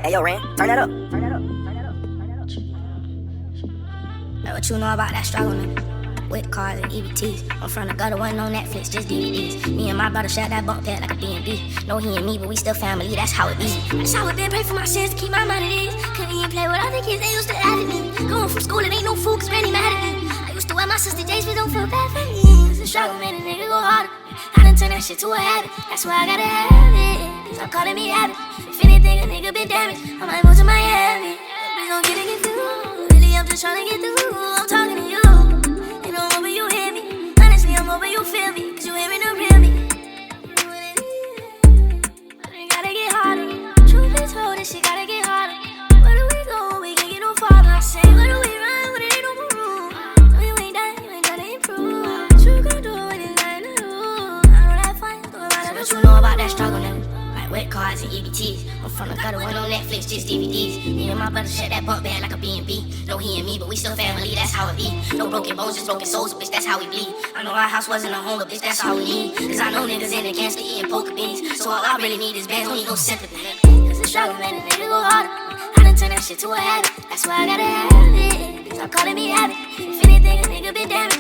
Hey, yo, Ren, turn that up. Hey, what you know about that struggle, nigga? With cars and EBTs. I'm from the gutter, wasn't on Netflix, just DVDs. Me and my brother share that bunk bed like a D&D. No, he and me, but we still family, that's how it be. That's how it been, pray for my sins to keep my mind at ease. Couldn't even play with other kids, they used to laugh at me. Going from school, it ain't no fool, cause Randy mad at me. I used to wear my sister J's, but don't feel bad for me. It's a struggle, man, a nigga go harder. I done turned that shit to a habit, that's why I gotta have it. Stop calling me habit. If anything, a nigga been damaged, I might move to Miami. Please don't get confused, really, I'm just trying to get through. I'm talking to you. I'm hoping you hear me. Honestly, I'm hoping you feel me. Cause you hear me to real me. It gotta get harder. Truth be told, this shit gotta get harder. Where do we go? We can't get no farther. I say, where do we run? When it ain't no more room. No, you ain't done to improve. What you gon' do when it's nothing to do? I know that fun. So what you know about that struggle, nigga? Like wet cars and EBTs. I'm from the gutter, one on Netflix, just DVDs. Me and my brother share that bunk bed like a B&B. No, he and me, but we still family, that's how it be. No broken bones, just broken souls, bitch, that's how we bleed. I know our house wasn't a home, but bitch, that's all we need. Cause I know niggas in the cancer eating poker beans. So all I really need is bands, don't need no sympathy. Cause the struggle, man, the nigga go harder. I done turned that shit to a habit, that's why I gotta have it. Stop calling me habit. If anything, a nigga been damaged.